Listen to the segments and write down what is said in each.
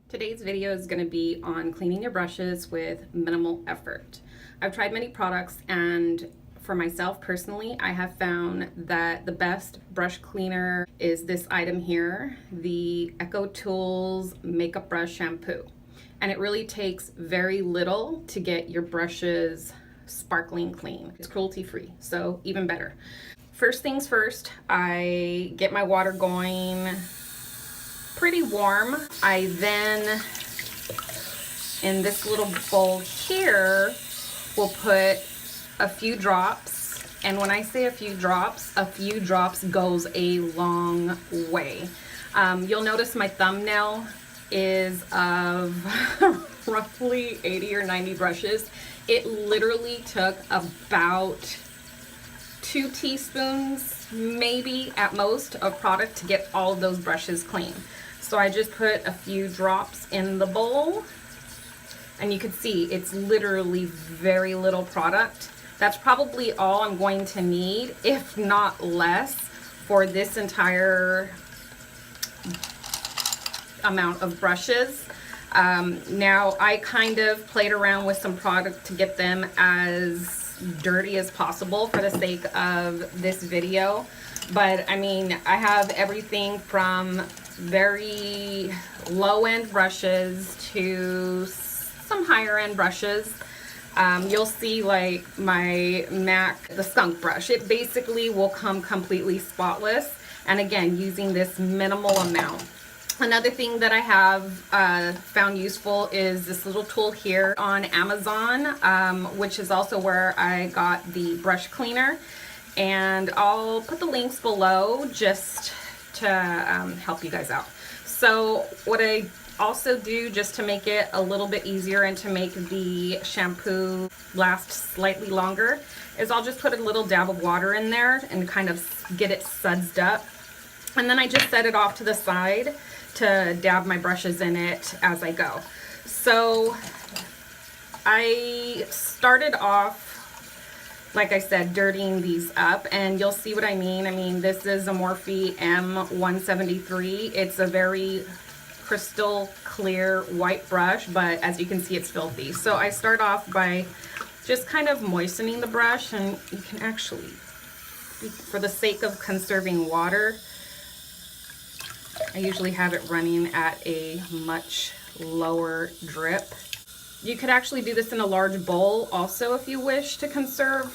Today's video is going to be on cleaning your brushes with minimal effort. I've tried many products, and for myself personally, I have found that the best brush cleaner is this item here, the Echo Tools Makeup Brush Shampoo. And it really takes very little to get your brushes sparkling clean. It's cruelty free, so even better. First things first, I get my water going pretty warm. I then, in this little bowl here, will put a few drops. And when I say a few drops goes a long way. You'll notice my thumbnail is of roughly 80 or 90 brushes. It literally took about 2 teaspoons, maybe at most, of product to get all of those brushes clean. So I just put a few drops in the bowl, and you can see it's literally very little product. That's probably all I'm going to need, if not less, for this entire amount of brushes. Now I kind of played around with some product to get them as dirty as possible for the sake of this video. But I mean, I have everything from very low-end brushes to some higher-end brushes. You'll see like my MAC, the skunk brush. It basically will come completely spotless. And again, using this minimal amount. Another thing that I have found useful is this little tool here on Amazon, which is also where I got the brush cleaner. And I'll put the links below just to help you guys out. So what I also do, just to make it a little bit easier and to make the shampoo last slightly longer, is I'll just put a little dab of water in there and kind of get it sudsed up. And then I just set it off to the side to dab my brushes in it as I go. So I started off, like I said, dirtying these up, and you'll see what I mean. I mean, this is a Morphe M173. It's a very crystal clear white brush, but as you can see, it's filthy. So I start off by just kind of moistening the brush, and you can actually, for the sake of conserving water, I usually have it running at a much lower drip. You could actually do this in a large bowl also if you wish to conserve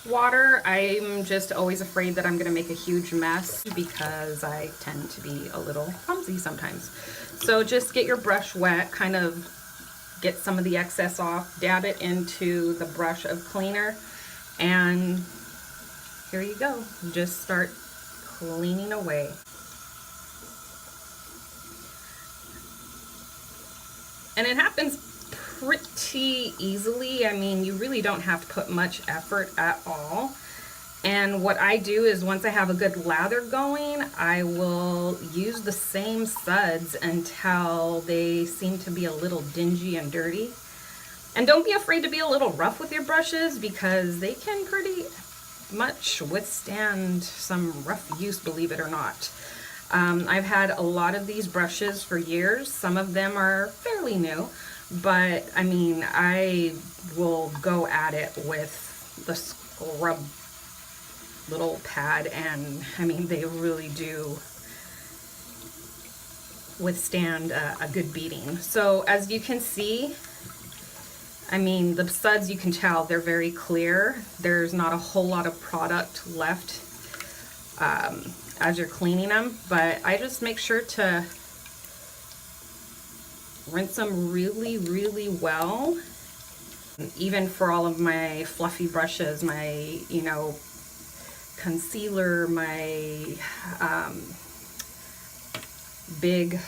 water. I'm just always afraid that I'm going to make a huge mess because I tend to be a little clumsy sometimes. So just get your brush wet, kind of get some of the excess off, dab it into the brush of cleaner, and here you go. Just start cleaning away. And it happens pretty easily. I mean, you really don't have to put much effort at all. And what I do is, once I have a good lather going, I will use the same suds until they seem to be a little dingy and dirty. And don't be afraid to be a little rough with your brushes, because they can pretty much withstand some rough use, believe it or not. I've had a lot of these brushes for years. Some of them are fairly new, but I mean, I will go at it with the scrub little pad, and I mean, they really do withstand a good beating. So as you can see, I mean, the suds, you can tell they're very clear. There's not a whole lot of product left as you're cleaning them, but I just make sure to rinse them really, really well. Even for all of my fluffy brushes, my, you know, concealer, my big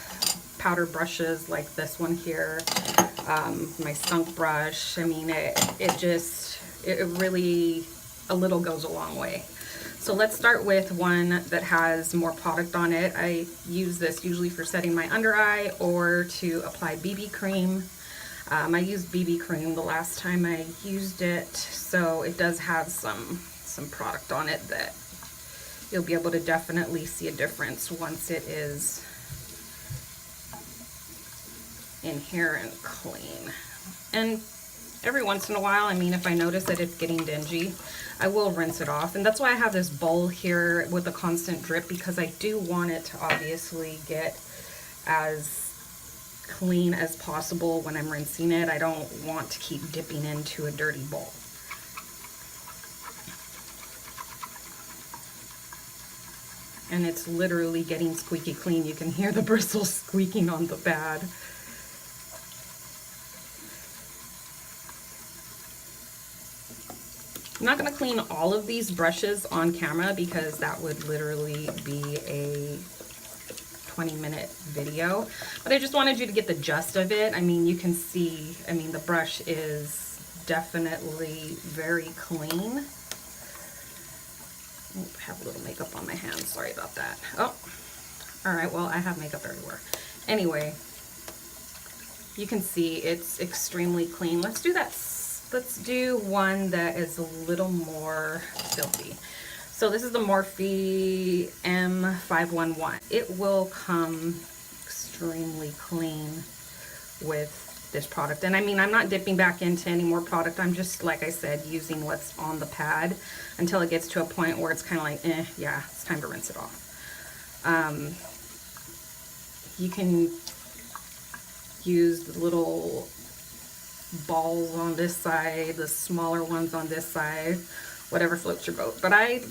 powder brushes like this one here, my skunk brush. I mean, it really, a little goes a long way. So let's start with one that has more product on it. I use this usually for setting my under eye or to apply BB cream. I used BB cream the last time I used it, so it does have some product on it that you'll be able to definitely see a difference once it is in here and clean. And every once in a while, I mean, if I notice that it's getting dingy, I will rinse it off. And that's why I have this bowl here with a constant drip, because I do want it to obviously get as clean as possible when I'm rinsing it. I don't want to keep dipping into a dirty bowl. And it's literally getting squeaky clean. You can hear the bristles squeaking on the pad. I'm not going to clean all of these brushes on camera because that would literally be a 20-minute video, but I just wanted you to get the gist of it. I mean, you can see, I mean, the brush is definitely very clean. Oop, I have a little makeup on my hands, sorry about that. Oh, all right, well, I have makeup everywhere. Anyway, you can see it's extremely clean. Let's do that. Let's do one that is a little more filthy. So this is the Morphe M511. It will come extremely clean with this product. And I mean, I'm not dipping back into any more product. I'm just, like I said, using what's on the pad until it gets to a point where it's kind of like, yeah, it's time to rinse it off. You can use the little balls on this side, the smaller ones on this side, whatever floats your boat. But I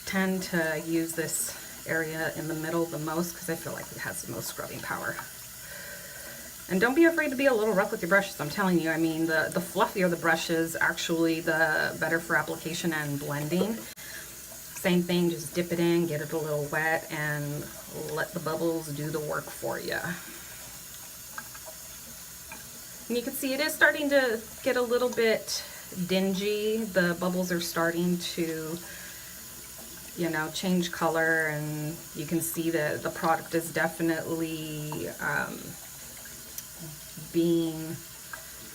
tend to use this area in the middle the most because I feel like it has the most scrubbing power. And don't be afraid to be a little rough with your brushes. I'm telling you, I mean, the fluffier the brush is, actually the better for application and blending. Same thing, just dip it in, get it a little wet, and let the bubbles do the work for you. And you can see it is starting to get a little bit dingy. The bubbles are starting to, you know, change color, and you can see that the product is definitely being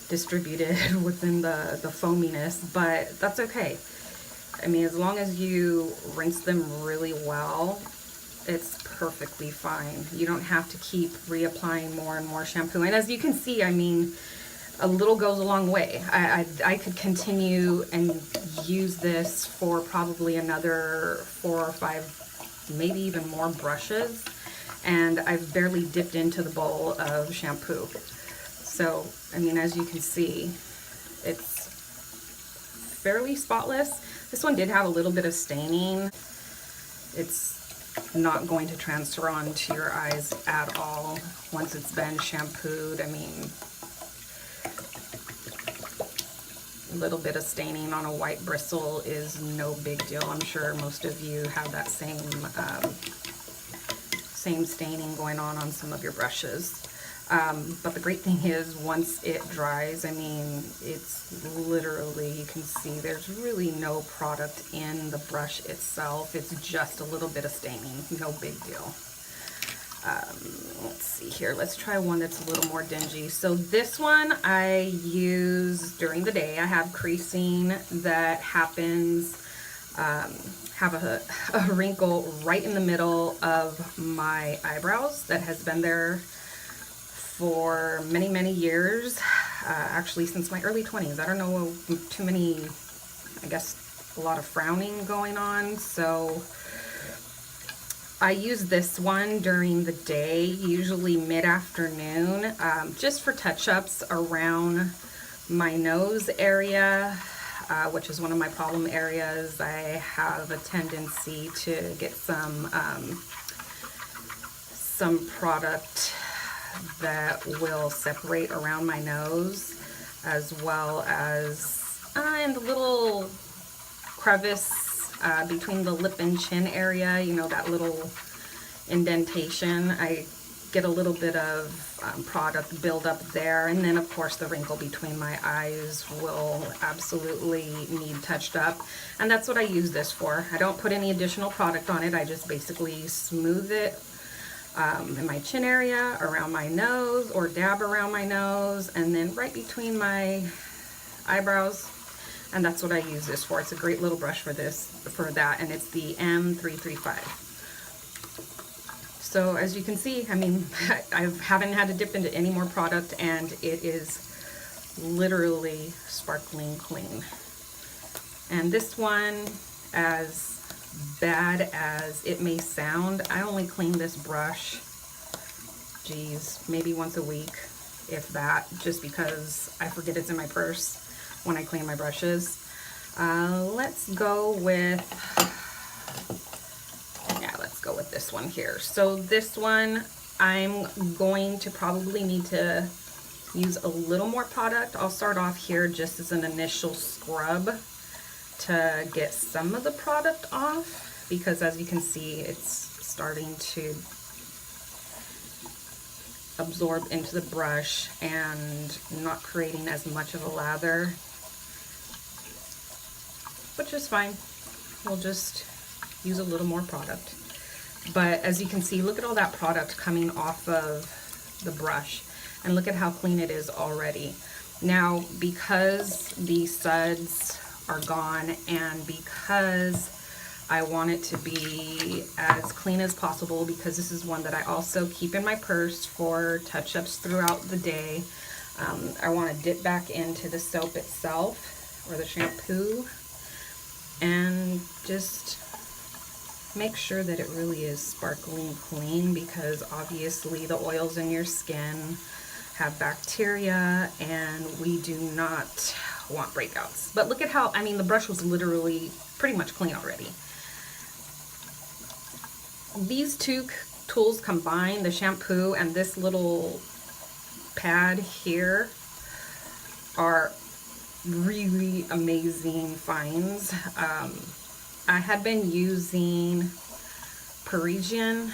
distributed within the foaminess, but that's okay. I mean, as long as you rinse them really well, it's perfectly fine. You don't have to keep reapplying more and more shampoo. And as you can see, I mean, a little goes a long way. I could continue and use this for probably another 4 or 5, maybe even more brushes, and I've barely dipped into the bowl of shampoo. So, I mean, as you can see, it's fairly spotless. This one did have a little bit of staining. It's not going to transfer onto your eyes at all once it's been shampooed. I mean, a little bit of staining on a white bristle is no big deal. I'm sure most of you have that same staining going on some of your brushes. But the great thing is, once it dries, I mean, it's literally, you can see there's really no product in the brush itself. It's just a little bit of staining, no big deal. Let's see here. Let's try one that's a little more dingy. So this one I use during the day. I have creasing that happens, have a wrinkle right in the middle of my eyebrows that has been there for many, many years, actually since my early 20s. I don't know, too many, I guess, a lot of frowning going on, so I use this one during the day, usually mid-afternoon, just for touch-ups around my nose area, which is one of my problem areas. I have a tendency to get some product that will separate around my nose, as well as in the little crevice between the lip and chin area, you know, that little indentation. I get a little bit of product build up there, and then of course the wrinkle between my eyes will absolutely need touched up, and that's what I use this for. I don't put any additional product on it. I just basically smooth it in my chin area, around my nose, or dab around my nose, and then right between my eyebrows, and that's what I use this for. It's a great little brush for that, and it's the M335. So as you can see, I mean, I haven't had to dip into any more product, and it is literally sparkling clean. And this one, as bad as it may sound, I only clean this brush, geez, maybe once a week, if that, just because I forget it's in my purse when I clean my brushes. Let's go with this one here. So this one, I'm going to probably need to use a little more product. I'll start off here just as an initial scrub to get some of the product off, because as you can see, it's starting to absorb into the brush and not creating as much of a lather, which is fine. We'll just use a little more product. But as you can see, look at all that product coming off of the brush, and look at how clean it is already. Now, because the suds are gone, and because I want it to be as clean as possible, because this is one that I also keep in my purse for touch-ups throughout the day, I want to dip back into the soap itself, or the shampoo, and just make sure that it really is sparkling clean, because obviously the oils in your skin have bacteria and we do not want breakouts. But look at how, I mean, the brush was literally pretty much clean already. These two tools combined, the shampoo and this little pad here, are really amazing finds. I had been using Parisian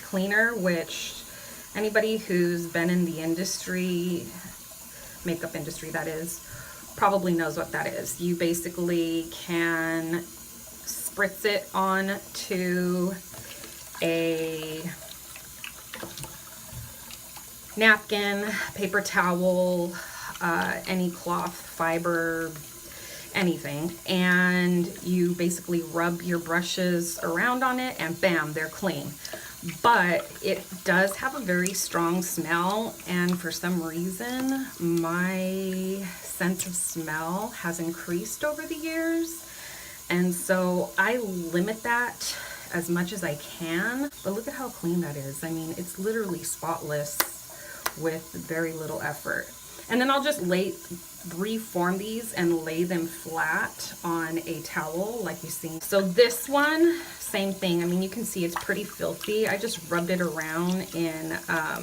cleaner, which anybody who's been in the industry, makeup industry that is, probably knows what that is. You basically can spritz it onto a napkin, paper towel, any cloth, fiber, anything, and you basically rub your brushes around on it and bam, they're clean. But it does have a very strong smell, and for some reason my sense of smell has increased over the years, and so I limit that as much as I can. But look at how clean that is. I mean, it's literally spotless with very little effort. And then I'll just reform these and lay them flat on a towel like you see. So this one, same thing. I mean, you can see it's pretty filthy. I just rubbed it around in a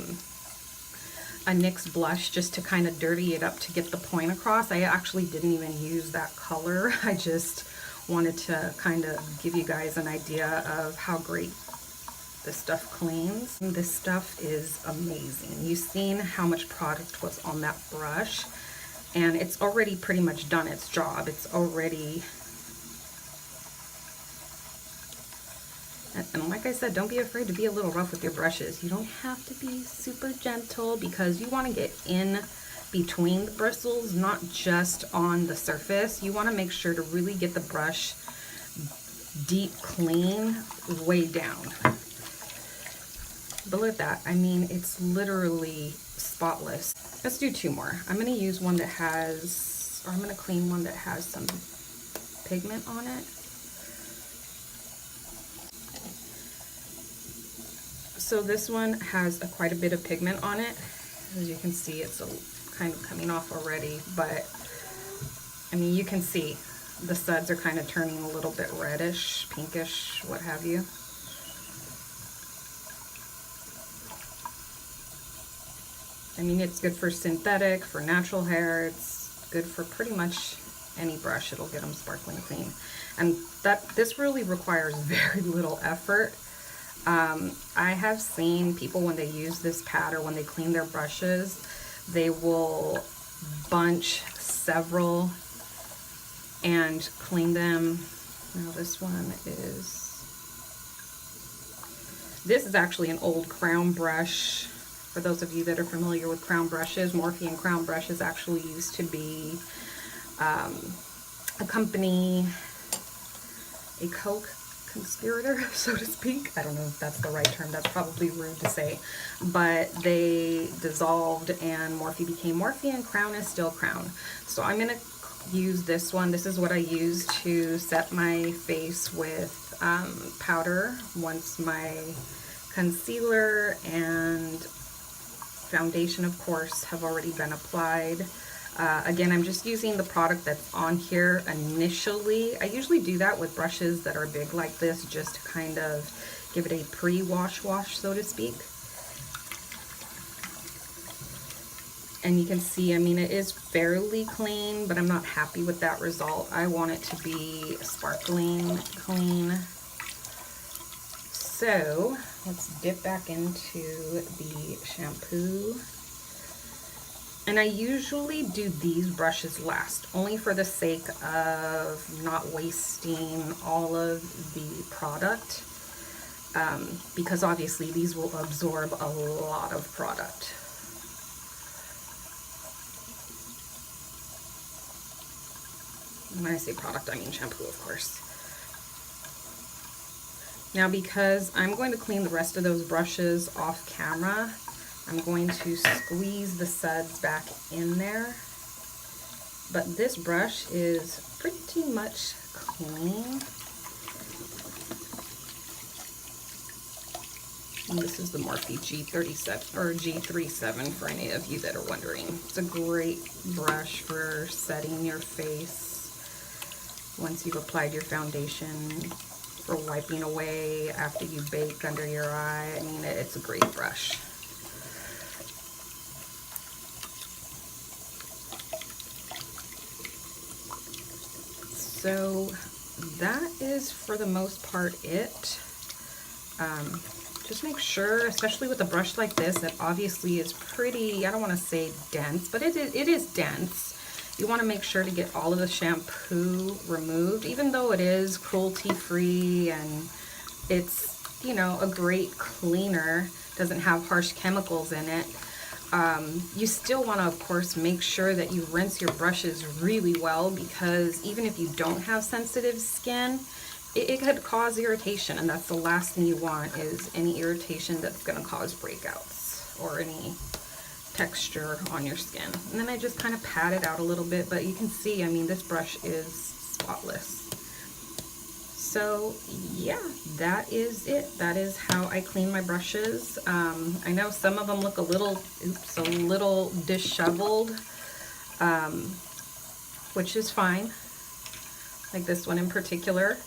NYX blush just to kind of dirty it up to get the point across. I actually didn't even use that color. I just wanted to kind of give you guys an idea of how great this stuff cleans. This stuff is amazing. You've seen how much product was on that brush, and it's already pretty much done its job. It's already, and like I said, don't be afraid to be a little rough with your brushes. You don't have to be super gentle, because you want to get in between the bristles, not just on the surface. You want to make sure to really get the brush deep clean way down. But look at that. I mean, it's literally spotless. Let's do two more. I'm going to use one that has, or I'm going to clean one that has some pigment on it. So this one has quite a bit of pigment on it. As you can see, it's kind of coming off already, but I mean, you can see the suds are kind of turning a little bit reddish, pinkish, what have you. I mean, it's good for synthetic, for natural hair. It's good for pretty much any brush. It'll get them sparkling clean. And this really requires very little effort. I have seen people, when they use this pad or when they clean their brushes, they will bunch several and clean them. Now this is actually an old crown brush. For those of you that are familiar with crown brushes, Morphe crown brushes actually used to be a company, a Coke conspirator, so to speak. I don't know if that's the right term. That's probably rude to say. But they dissolved and Morphe became Morphe and Crown is still Crown. So I'm going to use this one. This is what I use to set my face with powder once my concealer and foundation, of course, have already been applied. Again, I'm just using the product that's on here initially. I usually do that with brushes that are big like this, just to kind of give it a pre-wash, so to speak. And you can see, I mean, it is fairly clean, but I'm not happy with that result. I want it to be sparkling clean. So let's dip back into the shampoo. And I usually do these brushes last, only for the sake of not wasting all of the product, because obviously these will absorb a lot of product. When I say product, I mean shampoo, of course. Now, because I'm going to clean the rest of those brushes off camera, I'm going to squeeze the suds back in there. But this brush is pretty much clean. And this is the Morphe G37 or G37 for any of you that are wondering. It's a great brush for setting your face once you've applied your foundation, for wiping away after you bake under your eye. I mean, it's a great brush. So that is for the most part it. Just make sure, especially with a brush like this that obviously is pretty, I don't want to say dense, but it is dense. You want to make sure to get all of the shampoo removed, even though it is cruelty free and it's, you know, a great cleaner, doesn't have harsh chemicals in it. You still want to, of course, make sure that you rinse your brushes really well, because even if you don't have sensitive skin, it could cause irritation, and that's the last thing you want, is any irritation that's going to cause breakouts or any texture on your skin. And then I just kind of pat it out a little bit, but you can see, I mean, this brush is spotless. So yeah, that is it. That is how I clean my brushes. I know some of them look a little disheveled, which is fine. Like this one in particular.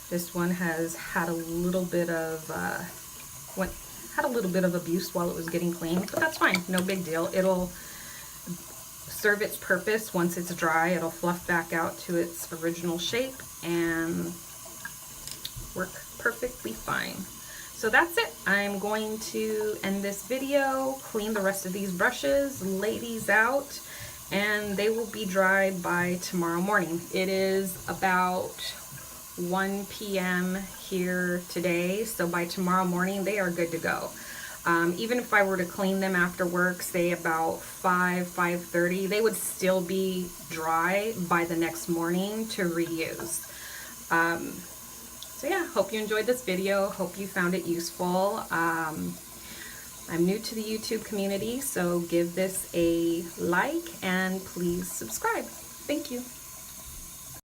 This one has had a little bit of abuse while it was getting cleaned, but that's fine, no big deal. It'll serve its purpose once it's dry. It'll fluff back out to its original shape and work perfectly fine. So that's it. I'm going to end this video, clean the rest of these brushes, lay these out, and they will be dried by tomorrow morning. It is about 1 p.m. here today, so by tomorrow morning they are good to go. Even if I were to clean them after work, say about 5:30, they would still be dry by the next morning to reuse. So yeah, hope you enjoyed this video. Hope you found it useful. I'm new to the YouTube community, so give this a like and please subscribe. Thank you.